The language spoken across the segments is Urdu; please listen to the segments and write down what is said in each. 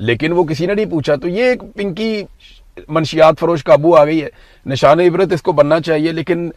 لیکن وہ کسی نے نہیں پوچھا. تو یہ ایک پنکی منشیات فروش قابو آ گئی ہے, نشان عبرت اس کو بننا چاہیے. لیکن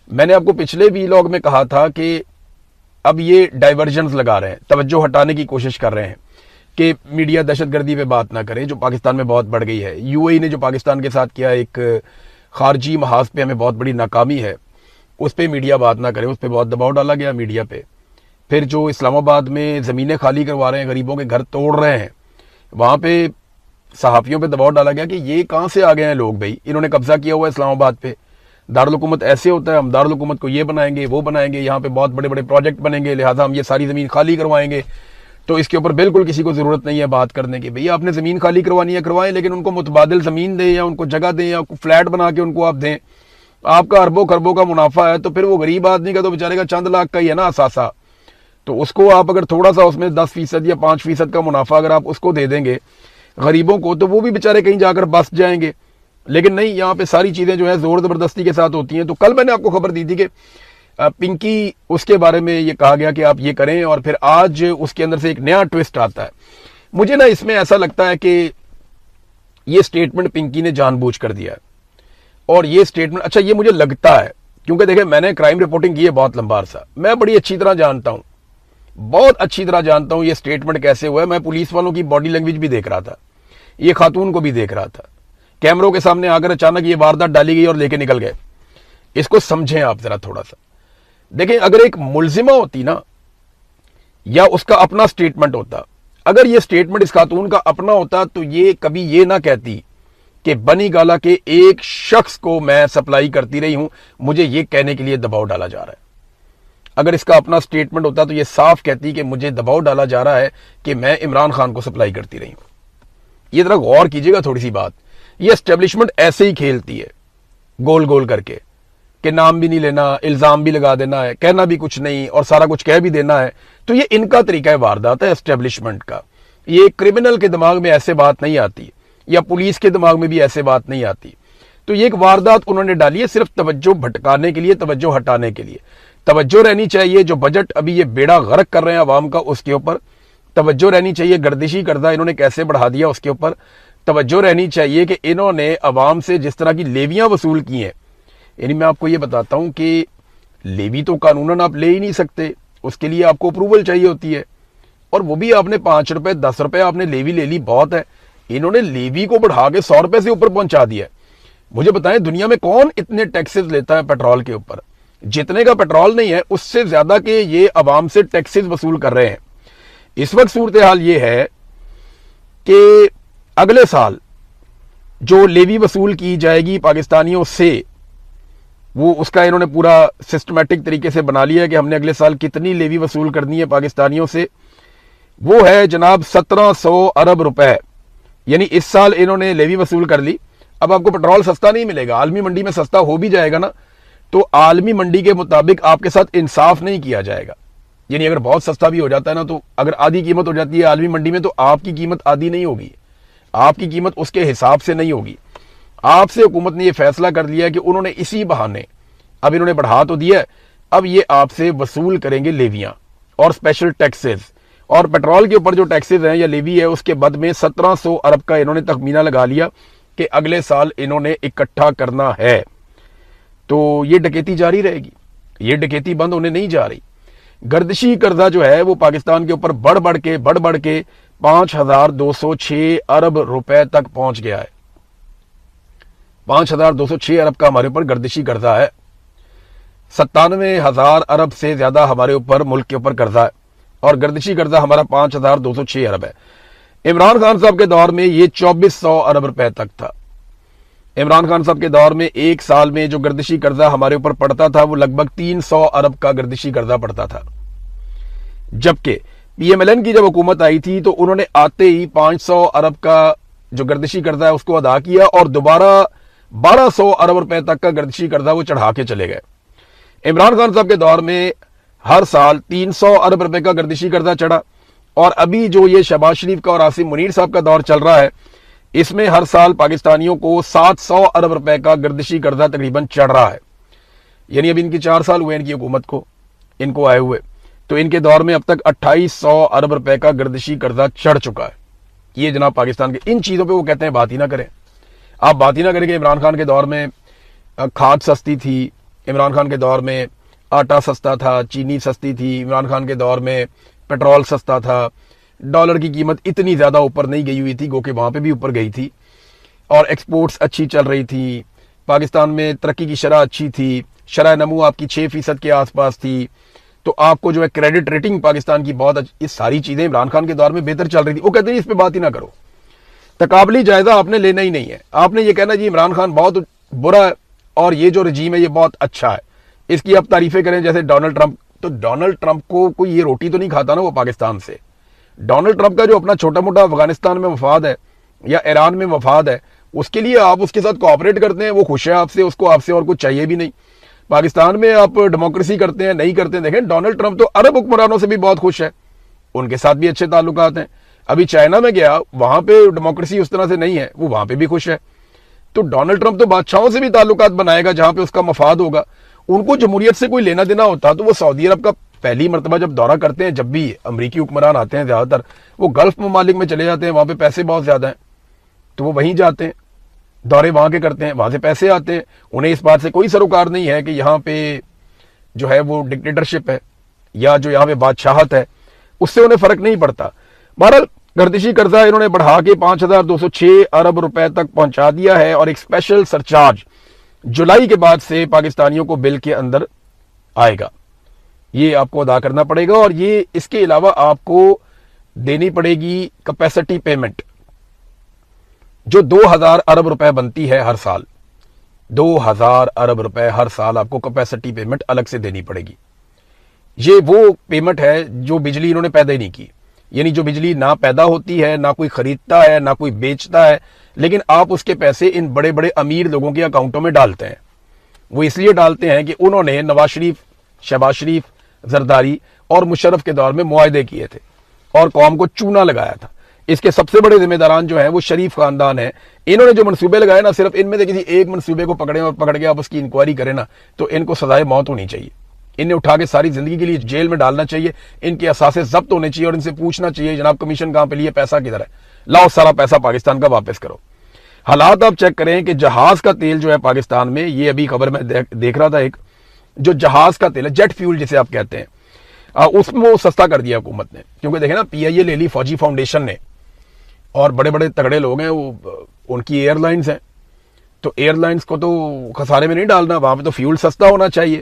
میں نے آپ کو پچھلے ویلاگ میں کہا تھا کہ اب یہ ڈائیورژنز لگا رہے ہیں, توجہ ہٹانے کی کوشش کر رہے ہیں کہ میڈیا دہشت گردی پہ بات نہ کرے, جو پاکستان میں بہت بڑھ گئی ہے. یو اے ای نے جو پاکستان کے ساتھ کیا, ایک خارجی محاذ پہ ہمیں بہت بڑی ناکامی ہے, اس پہ میڈیا بات نہ کرے. اس پہ بہت دباؤ ڈالا گیا میڈیا پہ. پھر جو اسلام آباد میں زمینیں خالی کروا رہے ہیں, غریبوں کے گھر توڑ رہے ہیں, وہاں پہ صحافیوں پہ دباؤ ڈالا گیا کہ یہ کہاں سے آ گئے ہیں لوگ بھائی, انہوں نے قبضہ کیا ہوا ہے اسلام آباد پہ. دارالحکومت ایسے ہوتا ہے, ہم دارالحکومت کو یہ بنائیں گے وہ بنائیں گے, یہاں پہ بہت بڑے بڑے پروجیکٹ بنیں گے, لہٰذا ہم یہ ساری زمین خالی کروائیں گے. تو اس کے اوپر بالکل کسی کو ضرورت نہیں ہے بات کرنے کی. بھئی آپ نے زمین خالی کروانی ہے کروائیں, لیکن ان کو متبادل زمین دیں یا ان کو جگہ دیں یا فلیٹ بنا کے ان کو آپ دیں. آپ کا اربوں خربوں کا منافع ہے, تو پھر وہ غریب آدمی کا تو بیچارے کا چند لاکھ کا ہی ہے نا اثاثہ. تو اس کو آپ اگر تھوڑا سا اس میں 10% یا 5% کا منافع اگر آپ اس کو دے دیں گے غریبوں کو, تو وہ بھی بیچارے کہیں جا کر بس جائیں گے. لیکن نہیں, یہاں پہ ساری چیزیں جو ہیں زور زبردستی کے ساتھ ہوتی ہیں. تو کل میں نے آپ کو خبر دی تھی کہ پنکی اس کے بارے میں یہ کہا گیا کہ آپ یہ کریں, اور پھر آج اس کے اندر سے ایک نیا ٹوسٹ آتا ہے. مجھے نا اس میں ایسا لگتا ہے کہ یہ سٹیٹمنٹ پنکی نے جان بوجھ کر دیا ہے. اور یہ سٹیٹمنٹ, اچھا یہ مجھے لگتا ہے, کیونکہ دیکھیں میں نے کرائم رپورٹنگ کی ہے بہت لمبا عرصہ, میں بڑی اچھی طرح جانتا ہوں, بہت اچھی طرح جانتا ہوں یہ سٹیٹمنٹ کیسے ہوا ہے. میں پولیس والوں کی باڈی لینگویج بھی دیکھ رہا تھا, یہ خاتون کو بھی دیکھ رہا تھا. کیمروں کے سامنے آ کر اچانک یہ واردات ڈالی گئی اور لے کے نکل گئے. اس کو سمجھیں آپ ذرا تھوڑا سا. دیکھیں اگر ایک ملزمہ ہوتی نا, یا اس کا اپنا سٹیٹمنٹ ہوتا, اگر یہ سٹیٹمنٹ اس خاتون کا اپنا ہوتا تو یہ کبھی یہ نہ کہتی کہ بنی گالا کے ایک شخص کو میں سپلائی کرتی رہی ہوں, مجھے یہ کہنے کے لیے دباؤ ڈالا جا رہا ہے. اگر اس کا اپنا سٹیٹمنٹ ہوتا تو یہ صاف کہتی کہ مجھے دباؤ ڈالا جا رہا ہے کہ میں عمران خان کو سپلائی کرتی رہی ہوں. یہ ذرا غور کیجئے گا تھوڑی سی بات. یہ اسٹیبلشمنٹ ایسے ہی کھیلتی ہے گول گول کر کے, کہ نام بھی نہیں لینا, الزام بھی لگا دینا ہے, کہنا بھی کچھ نہیں اور سارا کچھ کہہ بھی دینا ہے. تو یہ ان کا طریقہ واردات ہے اسٹیبلشمنٹ کا. یہ کرمنل کے دماغ میں ایسے بات نہیں آتی, یا پولیس کے دماغ میں بھی ایسے بات نہیں آتی. تو یہ ایک واردات انہوں نے ڈالی ہے صرف توجہ بھٹکانے کے لیے, توجہ ہٹانے کے لیے. توجہ رہنی چاہیے جو بجٹ ابھی یہ بیڑا غرق کر رہے ہیں عوام کا, اس کے اوپر توجہ رہنی چاہیے. گردشی قرضہ انہوں نے کیسے بڑھا دیا اس کے اوپر توجہ رہنی چاہیے. کہ انہوں نے عوام سے جس طرح کی لیویاں وصول کی ہیں, یعنی میں آپ کو یہ بتاتا ہوں کہ لیوی تو قانوناً آپ لے ہی نہیں سکتے, اس کے لیے آپ کو اپروول چاہیے ہوتی ہے, اور وہ بھی آپ نے 5 روپے 10 روپے آپ نے لیوی لے لی, بہت ہے. انہوں نے لیوی کو بڑھا کے 100 روپے سے اوپر پہنچا دیا ہے. مجھے بتائیں دنیا میں کون اتنے ٹیکسز لیتا ہے پیٹرول کے اوپر؟ جتنے کا پیٹرول نہیں ہے اس سے زیادہ کہ یہ عوام سے ٹیکسز وصول کر رہے ہیں. اس وقت صورتحال یہ ہے کہ اگلے سال جو لیوی وصول کی جائے گی پاکستانیوں سے, وہ اس کا انہوں نے پورا سسٹمیٹک طریقے سے بنا لیا ہے کہ ہم نے اگلے سال کتنی لیوی وصول کرنی ہے پاکستانیوں سے. وہ ہے جناب 1700 ارب روپے. یعنی اس سال انہوں نے لیوی وصول کر لی. اب آپ کو پیٹرول سستا نہیں ملے گا, عالمی منڈی میں سستا ہو بھی جائے گا نا, تو عالمی منڈی کے مطابق آپ کے ساتھ انصاف نہیں کیا جائے گا. یعنی اگر بہت سستا بھی ہو جاتا ہے نا, تو اگر آدھی قیمت ہو جاتی ہے عالمی منڈی میں, تو آپ کی قیمت آدھی نہیں ہوگی, آپ کی قیمت اس کے حساب سے نہیں ہوگی. آپ سے حکومت نے یہ فیصلہ کر لیا کہ انہوں نے اسی بہانے, اب انہوں نے بڑھا تو دیا ہے, اب یہ آپ سے وصول کریں گے لیویاں اور اسپیشل ٹیکسز. اور پیٹرول کے اوپر جو ٹیکسز ہیں یا لیوی ہے, اس کے بعد میں 1700 ارب کا انہوں نے تخمینہ لگا لیا کہ اگلے سال انہوں نے اکٹھا کرنا ہے. تو یہ ڈکیتی جاری رہے گی, یہ ڈکیتی بند ہونے نہیں جا رہی. گردشی قرضہ جو ہے وہ پاکستان کے اوپر بڑھ بڑھ کے 5206 ارب روپے تک پہنچ گیا ہے. 5206 ارب کا ہمارے اوپر گردشی قرضہ ہے. 97,000 ارب سے زیادہ ہمارے اوپر ملک کے اوپر قرضہ ہے, اور گردشی قرضہ ہمارا 5206 ارب ہے. عمران خان صاحب کے دور میں یہ 2400 ارب روپے تک تھا. عمران خان صاحب کے دور میں ایک سال میں جو گردشی قرضہ ہمارے اوپر پڑتا تھا وہ لگ بھگ 300 ارب کا گردشی قرضہ پڑتا تھا. جبکہ پی ایم ایل این کی جب حکومت آئی تھی تو انہوں نے آتے ہی 500 ارب کا جو گردشی قرضہ ہے اس کو ادا کیا, اور دوبارہ 1200 ارب روپے تک کا گردشی قرضہ وہ چڑھا کے چلے گئے. عمران خان صاحب کے دور میں ہر سال 300 ارب روپے کا گردشی قرضہ چڑھا, اور ابھی جو یہ شہباز شریف کا اور عاصم منیر صاحب کا دور چل رہا ہے, اس میں ہر سال پاکستانیوں کو 700 ارب روپے کا گردشی قرضہ تقریباً چڑھ رہا ہے. یعنی اب ان کی 4 سال ہوئے ان کی حکومت کو, ان کو آئے ہوئے, تو ان کے دور میں اب تک 2800 ارب روپے کا گردشی قرضہ چڑھ چکا ہے. یہ جناب پاکستان کے ان چیزوں پہ وہ کہتے ہیں بات ہی نہ کریں. آپ بات ہی نہ کریں کہ عمران خان کے دور میں کھاد سستی تھی, عمران خان کے دور میں آٹا سستا تھا, چینی سستی تھی, عمران خان کے دور میں پیٹرول سستا تھا, ڈالر کی قیمت اتنی زیادہ اوپر نہیں گئی ہوئی تھی, گو کہ وہاں پہ بھی اوپر گئی تھی, اور ایکسپورٹس اچھی چل رہی تھی, پاکستان میں ترقی کی شرح اچھی تھی, شرح نمو آپ کی 6% کے آس پاس تھی, تو آپ کو جو ہے کریڈٹ ریٹنگ پاکستان کی بہت یہ ساری چیزیں عمران خان کے دور میں بہتر چل رہی تھی. وہ کہتے ہیں اس پہ بات ہی نہ کرو, تقابلی جائزہ آپ نے لینا ہی نہیں ہے. آپ نے یہ کہنا جی عمران خان بہت برا ہے اور یہ جو رجیم ہے یہ بہت اچھا ہے, اس کی آپ تعریفیں کریں جیسے ڈونلڈ ٹرمپ. تو ڈونلڈ ٹرمپ کو کوئی یہ روٹی تو نہیں کھاتا نا وہ پاکستان سے. ڈونلڈ ٹرمپ کا جو اپنا چھوٹا موٹا افغانستان میں مفاد ہے یا ایران میں مفاد ہے, اس کے لیے آپ اس کے ساتھ کوآپریٹ کرتے ہیں, وہ خوش ہے آپ سے, اس کو آپ سے اور کچھ چاہیے بھی نہیں. پاکستان میں آپ ڈیموکریسی کرتے ہیں نہیں کرتے ہیں, دیکھیں ڈونلڈ ٹرمپ تو عرب حکمرانوں سے بھی بہت خوش ہے, ان کے ساتھ بھی اچھے تعلقات ہیں. ابھی چائنا میں گیا, وہاں پہ ڈیموکریسی اس طرح سے نہیں ہے, وہ وہاں پہ بھی خوش ہے. تو ڈونلڈ ٹرمپ تو بادشاہوں سے بھی تعلقات بنائے گا جہاں پہ اس کا مفاد ہوگا. ان کو جمہوریت سے کوئی لینا دینا ہوتا تو وہ سعودی عرب کا پہلی مرتبہ جب دورہ کرتے ہیں, جب بھی امریکی حکمران آتے ہیں زیادہ تر وہ گلف ممالک میں چلے جاتے ہیں, وہاں پہ پیسے بہت زیادہ ہیں, تو وہ وہیں جاتے ہیں, دورے وہاں کے کرتے ہیں, وہاں سے پیسے آتے ہیں. انہیں اس بات سے کوئی سروکار نہیں ہے کہ یہاں پہ جو ہے وہ ڈکٹیٹرشپ ہے یا جو یہاں پہ بادشاہت ہے, اس سے انہیں فرق نہیں پڑتا. بہرحال گردشی قرضہ انہوں نے بڑھا کے 5,206 ارب روپے تک پہنچا دیا ہے, اور ایک اسپیشل سرچارج جولائی کے بعد سے پاکستانیوں کو بل کے اندر آئے گا, یہ آپ کو ادا کرنا پڑے گا. اور یہ اس کے علاوہ آپ کو دینی پڑے گی کیپیسٹی پیمنٹ جو 2,000 ارب روپے بنتی ہے ہر سال. 2,000 ارب روپے ہر سال آپ کو کیپیسٹی پیمنٹ الگ سے دینی پڑے گی. یہ وہ پیمنٹ ہے جو بجلی انہوں نے پیدا ہی نہیں کی, یعنی جو بجلی نہ پیدا ہوتی ہے, نہ کوئی خریدتا ہے, نہ کوئی بیچتا ہے, لیکن آپ اس کے پیسے ان بڑے بڑے امیر لوگوں کے اکاؤنٹوں میں ڈالتے ہیں. وہ اس لیے ڈالتے ہیں کہ انہوں نے نواز شریف, شہباز شریف, زرداری اور مشرف کے دور میں معاہدے کیے تھے اور قوم کو چونا لگایا تھا. اس کے سب سے بڑے ذمہ داران جو ہیں وہ شریف خاندان ہیں. انہوں نے جو منصوبے لگائے نا, صرف ان میں سے کسی ایک منصوبے کو پکڑیں اور پکڑ کے آپ اس کی انکوائری کریں نا, تو ان کو سزائے موت ہونی چاہیے. انہیں اٹھا کے ساری زندگی کے لیے جیل میں ڈالنا چاہیے, ان کے اثاثے ضبط ہونے چاہیے, اور ان سے پوچھنا چاہیے جناب کمیشن کہاں پہ لیے, پیسہ کدھر ہے, لاؤ سارا پیسہ پاکستان کا واپس کرو. حالات آپ چیک کریں کہ جہاز کا تیل جو ہے پاکستان میں, یہ ابھی خبر میں دیکھ رہا تھا, ایک جو جہاز کا تیل ہے, جیٹ فیول جسے آپ کہتے ہیں, اس میں وہ سستا کر دیا حکومت نے. کیونکہ دیکھیں نا, پی آئی اے لے لی فوجی فاؤنڈیشن نے, اور بڑے بڑے تگڑے لوگ ہیں وہ, ان کی ایئر لائنز ہیں, تو ایئر لائنز کو تو خسارے میں نہیں ڈالنا, وہاں پہ تو فیول سستا ہونا چاہیے.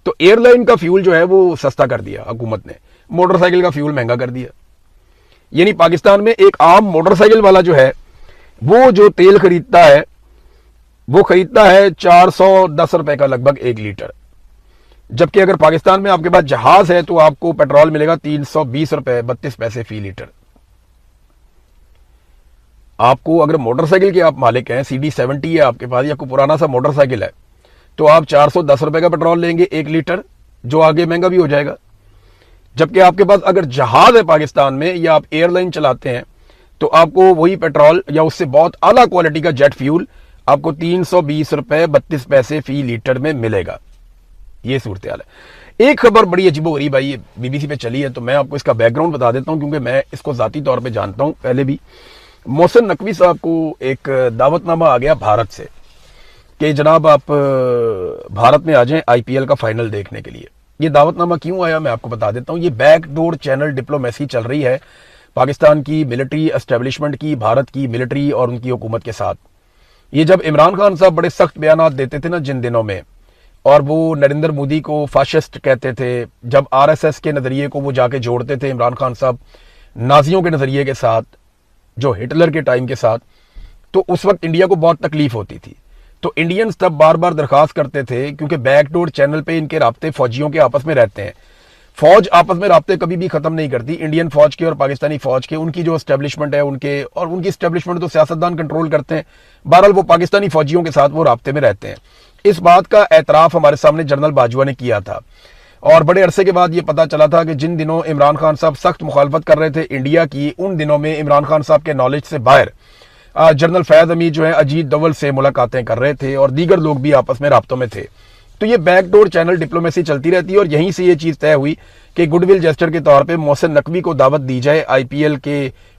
تو ایئر لائن کا فیول جو ہے وہ سستا کر دیا حکومت نے, موٹر سائیکل کا فیول مہنگا کر دیا. یعنی پاکستان میں ایک عام موٹر سائیکل والا جو ہے وہ جو تیل خریدتا ہے وہ خریدتا ہے 410 روپے کا لگ بھگ 1 لیٹر, جبکہ اگر پاکستان میں آپ کے پاس جہاز ہے تو آپ کو پیٹرول ملے گا 320 روپے 32 پیسے فی لیٹر. آپ کو اگر موٹر سائیکل کے آپ مالک ہیں, CD70 ہے آپ کے پاس یا کوئی پرانا سا موٹر سائیکل ہے, تو آپ 410 روپے کا پیٹرول لیں گے 1 لیٹر, جو آگے مہنگا بھی ہو جائے گا. جبکہ آپ کے پاس اگر جہاز ہے پاکستان میں یا آپ ایئر لائن چلاتے ہیں, تو آپ کو وہی پیٹرول یا اس سے بہت اعلیٰ کوالٹی کا جیٹ فیول آپ کو 320 روپے 32 پیسے فی لیٹر میں ملے گا. یہ صورتحال ہے. ایک خبر بڑی عجیب و غریب آئی ہے, BBC پہ چلی ہے, تو میں آپ کو اس کا بیک گراؤنڈ بتا دیتا ہوں, کیونکہ میں اس کو ذاتی طور پہ جانتا ہوں پہلے بھی. محسن نقوی صاحب کو ایک دعوت نامہ آ گیا بھارت سے کہ جناب آپ بھارت میں آ جائیں IPL کا فائنل دیکھنے کے لیے. یہ دعوت نامہ کیوں آیا میں آپ کو بتا دیتا ہوں. یہ بیک ڈور چینل ڈپلومیسی چل رہی ہے پاکستان کی ملٹری اسٹیبلشمنٹ کی, بھارت کی ملٹری اور ان کی حکومت کے ساتھ. یہ جب عمران خان صاحب بڑے سخت بیانات دیتے تھے نا جن دنوں میں, اور وہ نریندر مودی کو فاشسٹ کہتے تھے, جب RSS کے نظریے کو وہ جا کے جوڑتے تھے عمران خان صاحب نازیوں کے نظریے کے ساتھ, جو ہٹلر کے ٹائم کے ساتھ, تو اس وقت انڈیا کو بہت تکلیف ہوتی تھی. تو انڈینز تب بار بار درخواست کرتے تھے, کیونکہ بیک ڈور چینل پہ ان کے رابطے فوجیوں کے آپس میں رہتے ہیں, فوج آپس میں رابطے کبھی بھی ختم نہیں کرتی, انڈین فوج کے اور پاکستانی فوج کے, ان کی جو اسٹیبلشمنٹ ہے ان کے, اور ان کی اسٹیبلشمنٹ تو سیاستدان کنٹرول کرتے ہیں. بہرحال وہ پاکستانی فوجیوں کے ساتھ وہ رابطے میں رہتے ہیں. اس بات کا اعتراف ہمارے سامنے جنرل باجوہ نے کیا تھا, اور بڑے عرصے کے بعد یہ پتا چلا تھا کہ جن دنوں عمران خان صاحب سخت مخالفت کر رہے تھے انڈیا کی, ان دنوں میں عمران خان صاحب کے نالج سے باہر جنرل فیاض حمید جو ہے اجیت دوول سے ملاقاتیں کر رہے تھے, اور دیگر لوگ بھی آپس میں رابطوں میں تھے. تو یہ بیک ڈور چینل ڈپلومیسی چلتی رہتی ہے, اور یہیں سے یہ چیز طے ہوئی کہ گڈ ول جیسچر کے طور پہ محسن نقوی کو دعوت دی جائے IPL کے